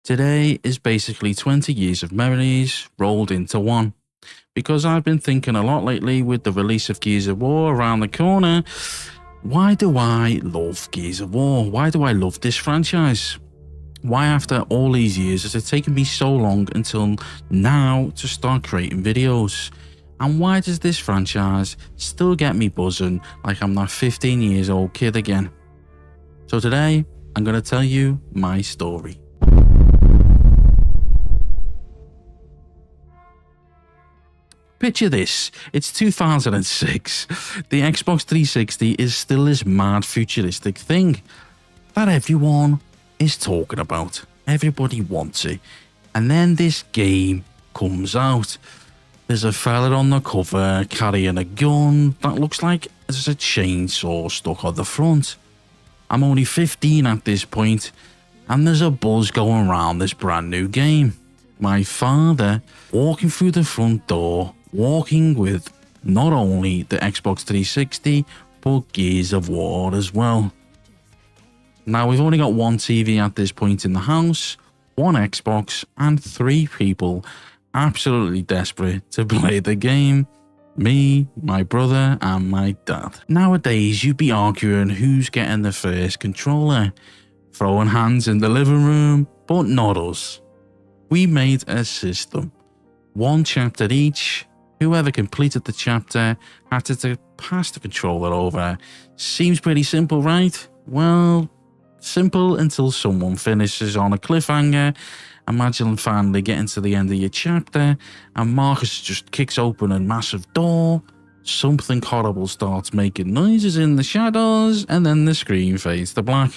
Today is basically 20 years of memories rolled into one. Because I've been thinking a lot lately with the release of Gears of War around the corner, why do I love Gears of War? Why do I love this franchise? Why after all these years has it taken me so long until now to start creating videos? And why does this franchise still get me buzzing like I'm that 15 years old kid again? So today, I'm going to tell you my story. Picture this, it's 2006. The Xbox 360 is still this mad futuristic thing that everyone is talking about. Everybody wants it. And then this game comes out. There's a fella on the cover carrying a gun that looks like there's a chainsaw stuck on the front. I'm only 15 at this point, and there's a buzz going around this brand new game. My father walking through the front door, walking with not only the Xbox 360, but Gears of War as well. Now we've only got one TV at this point in the house, one Xbox, and 3 people absolutely desperate to play the game. Me, my brother, and my dad. Nowadays, you'd be arguing who's getting the first controller, throwing hands in the living room, but not us. We made a system. 1 chapter each. Whoever completed the chapter had to pass the controller over. Seems pretty simple, right? Well, simple until someone finishes on a cliffhanger. Imagine finally getting to the end of your chapter and Marcus just kicks open a massive door. Something horrible starts making noises in the shadows and then the screen fades to black.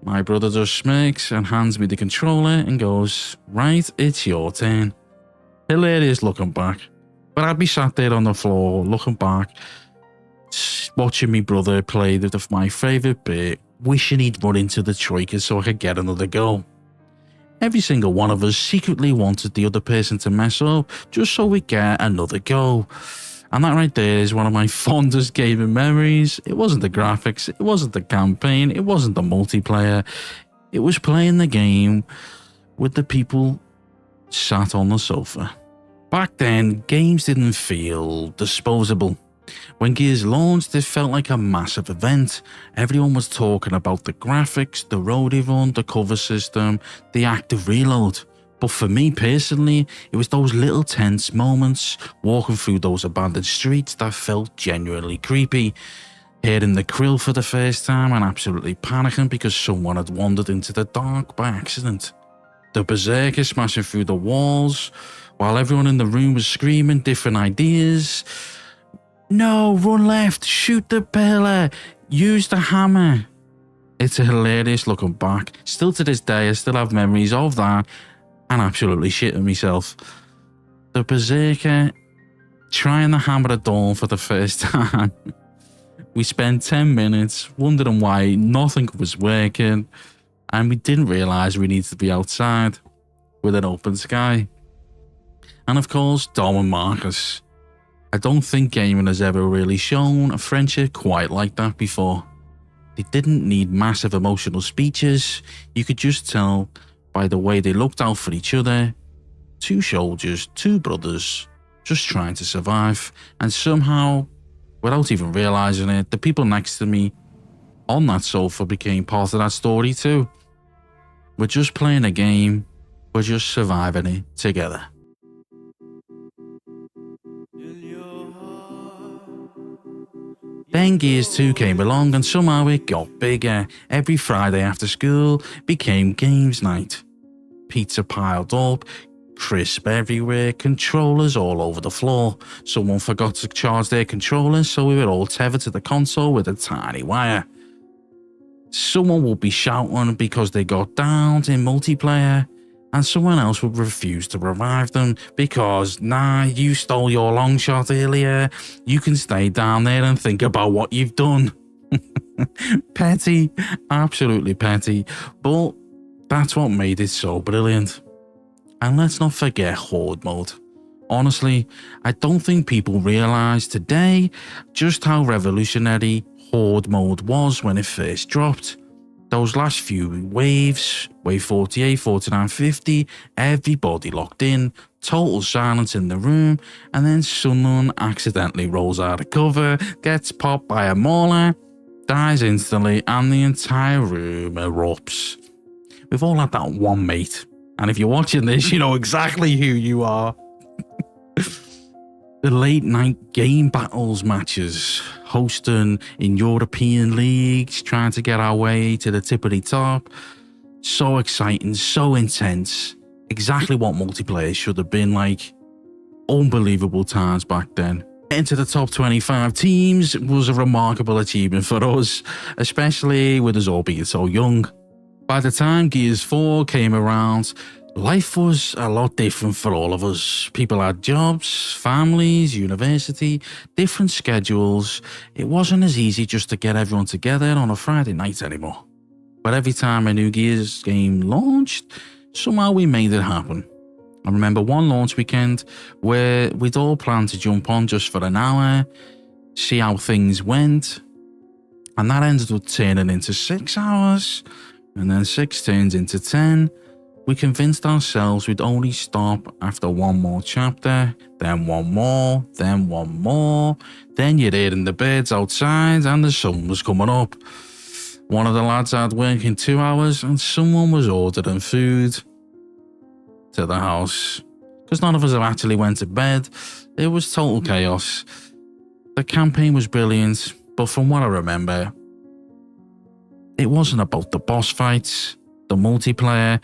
My brother just smirks and hands me the controller and goes, "Right, it's your turn." Hilarious looking back. But I'd be sat there on the floor looking back, watching me brother play my favourite bit, wishing he'd run into the troika so I could get another go. Every single one of us secretly wanted the other person to mess up just so we'd get another go. And that right there is one of my fondest gaming memories. It wasn't the graphics, it wasn't the campaign, it wasn't the multiplayer. It was playing the game with the people sat on the sofa. Back then, games didn't feel disposable. When Gears launched, it felt like a massive event. Everyone was talking about the graphics, the roadie run, the cover system, the active reload. But for me personally, it was those little tense moments, walking through those abandoned streets that felt genuinely creepy. Hearing the krill for the first time and absolutely panicking because someone had wandered into the dark by accident. The berserker smashing through the walls, while everyone in the room was screaming different ideas. No, run left, shoot the pillar, use the hammer. It's a hilarious looking back. Still to this day, I still have memories of that and absolutely shitting myself. The berserker trying to hammer a door for the first time. We spent 10 minutes wondering why nothing was working, and we didn't realise we needed to be outside with an open sky. And of course, Dom and Marcus. I don't think gaming has ever really shown a friendship quite like that before. They didn't need massive emotional speeches. You could just tell by the way they looked out for each other. 2 soldiers, 2 brothers, just trying to survive. And somehow, without even realising it, the people next to me on that sofa became part of that story too. We're just playing a game, we're just surviving it together. Then Gears 2 came along and somehow it got bigger. Every Friday after school became games night. Pizza piled up, crisp everywhere, controllers all over the floor. Someone forgot to charge their controllers, so we were all tethered to the console with a tiny wire. Someone would be shouting because they got downed in multiplayer, and someone else would refuse to revive them because, nah, you stole your long shot earlier, you can stay down there and think about what you've done. Petty, absolutely petty, but that's what made it so brilliant. And let's not forget Horde Mode. Honestly, I don't think people realise today just how revolutionary Horde Mode was when it first dropped. Those last few waves, wave 48, 49, 50, everybody locked in, total silence in the room, and then someone accidentally rolls out of cover, gets popped by a mauler, dies instantly, and the entire room erupts. We've all had that one mate, and if you're watching this, you know exactly who you are. The late night game battles matches, hosting in European leagues, trying to get our way to the tippity top. So exciting, so intense. Exactly what multiplayer should have been like. Unbelievable times back then. Getting to the top 25 teams was a remarkable achievement for us, especially with us all being so young. By the time Gears 4 came around, life was a lot different for all of us. People had jobs, families, university, different schedules. It wasn't as easy just to get everyone together on a Friday night anymore. But every time a new Gears game launched, somehow we made it happen. I remember one launch weekend where we'd all planned to jump on just for an hour, see how things went, and that ended up turning into 6 hours, and then 6 turns into 10. We convinced ourselves we'd only stop after one more chapter, then one more, then one more. Then you'd hear the birds outside and the sun was coming up. One of the lads had work in 2 hours and someone was ordering food to the house. Because none of us have actually went to bed. It was total chaos. The campaign was brilliant, but from what I remember, it wasn't about the boss fights, the multiplayer.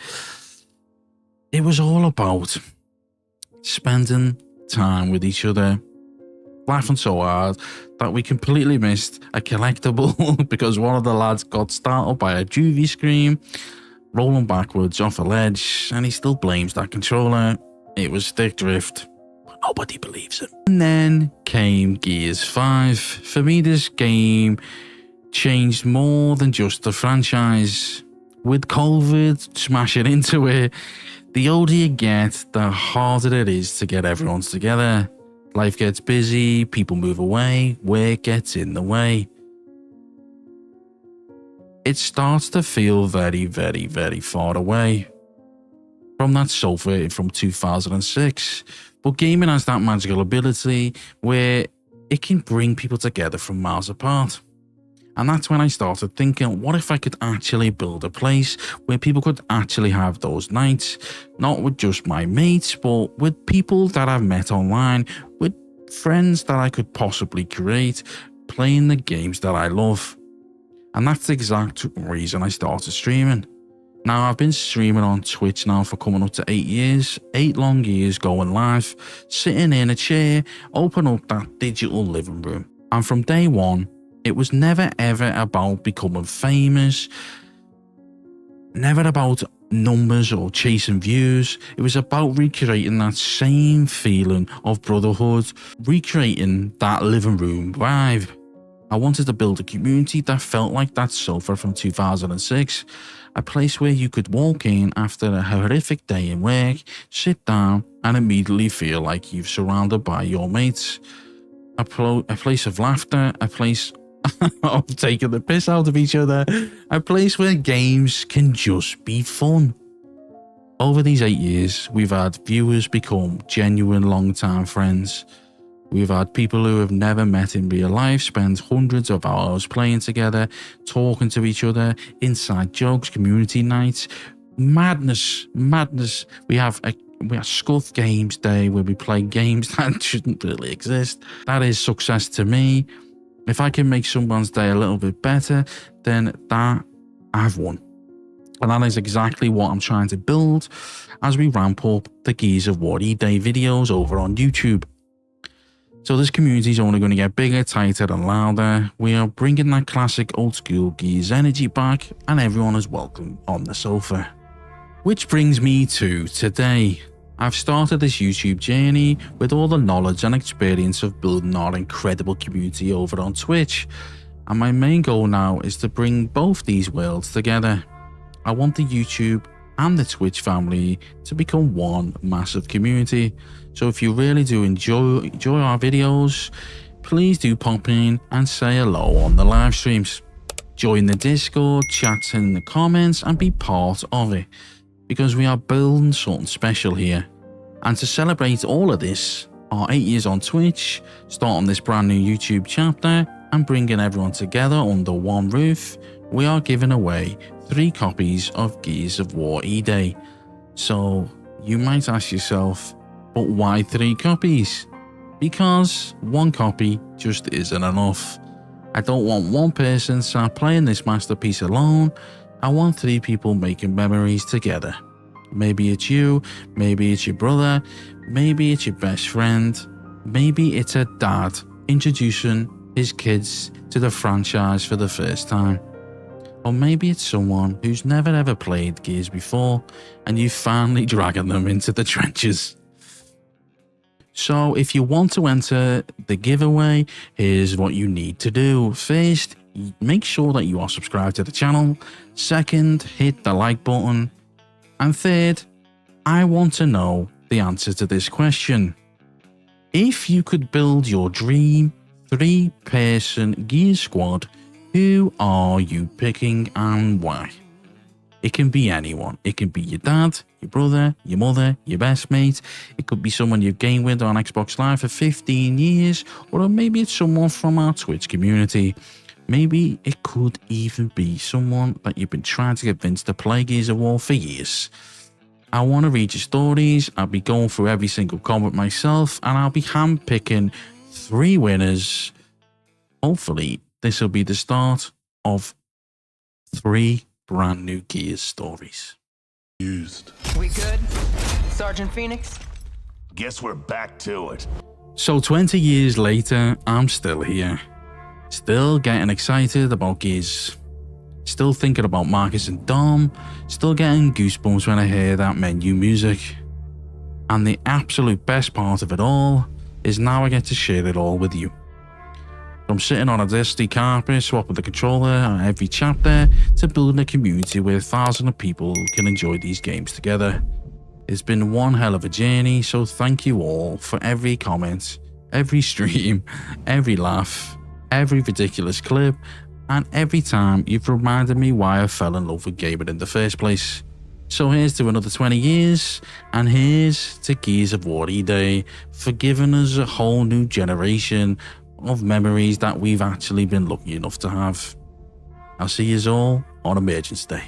It was all about spending time with each other, laughing so hard that we completely missed a collectible because one of the lads got startled by a juvie scream, rolling backwards off a ledge, and he still blames that controller. It was stick drift, but nobody believes it. And then came Gears 5. For me, this game changed more than just the franchise. With COVID smashing into it, the older you get, the harder it is to get everyone together. Life gets busy, people move away, work gets in the way. It starts to feel very, very, very far away from that sofa from 2006. But gaming has that magical ability where it can bring people together from miles apart. And that's when I started thinking, what if I could actually build a place where people could actually have those nights, not with just my mates, but with people that I've met online, with friends that I could possibly create, playing the games that I love. And that's the exact reason I started streaming. Now, I've been streaming on Twitch now for coming up to 8 years, 8 long years going live, sitting in a chair, open up that digital living room. And from day one, it was never ever about becoming famous, never about numbers or chasing views. It was about recreating that same feeling of brotherhood, recreating that living room vibe. I wanted to build a community that felt like that sofa from 2006, a place where you could walk in after a horrific day in work, sit down and immediately feel like you're surrounded by your mates. A place of laughter, a place of taking the piss out of each other, a place where games can just be fun. Over these 8 years, we've had viewers become genuine long-time friends. We've had people who have never met in real life spend hundreds of hours playing together, talking to each other, inside jokes, community nights, madness. We have Scuff Games Day where we play games that shouldn't really exist. That is success to me. If I can make someone's day a little bit better, then that I've won. And that is exactly what I'm trying to build as we ramp up the Gears of War E-Day videos over on YouTube. So this community is only going to get bigger, tighter and louder. We are bringing that classic old school Gears energy back and everyone is welcome on the sofa. Which brings me to today. I've started this YouTube journey with all the knowledge and experience of building our incredible community over on Twitch. And my main goal now is to bring both these worlds together. I want the YouTube and the Twitch family to become one massive community. So if you really do enjoy our videos, please do pop in and say hello on the live streams. Join the Discord, chat in the comments, and be part of it, because we are building something special here. And to celebrate all of this, our 8 years on Twitch, starting this brand new YouTube chapter, and bringing everyone together under one roof, we are giving away 3 copies of Gears of War E-Day. So you might ask yourself, but why 3 copies? Because 1 copy just isn't enough. I don't want 1 person sat playing this masterpiece alone. I want 3 people making memories together. Maybe it's you, maybe it's your brother, maybe it's your best friend, maybe it's a dad introducing his kids to the franchise for the first time. Or maybe it's someone who's never ever played Gears before and you finally dragging them into the trenches. So if you want to enter the giveaway, here's what you need to do. First, make sure that you are subscribed to the channel. Second, hit the like button. And third, I want to know the answer to this question. If you could build your dream 3-person Gears squad, who are you picking and why? It can be anyone. It can be your dad, your brother, your mother, your best mate. It could be someone you've gamed with on Xbox Live for 15 years, or maybe it's someone from our Twitch community. Maybe it could even be someone that you've been trying to convince to play Gears of War for years. I want to read your stories. I'll be going through every single comment myself, and I'll be handpicking 3 winners. Hopefully, this will be the start of 3 brand new Gears stories. We good, Sergeant Phoenix? Guess we're back to it. So 20 years later, I'm still here. Still getting excited about Gears. Still thinking about Marcus and Dom. Still getting goosebumps when I hear that menu music. And the absolute best part of it all is now I get to share it all with you. From sitting on a dusty carpet, swapping the controller on every chapter, to building a community where thousands of people can enjoy these games together. It's been one hell of a journey, so thank you all for every comment, every stream, every laugh, every ridiculous clip, and every time you've reminded me why I fell in love with gaming in the first place. So here's to another 20 years, and here's to Gears of War E-Day for giving us a whole new generation of memories that we've actually been lucky enough to have. I'll see you all on Emergence Day.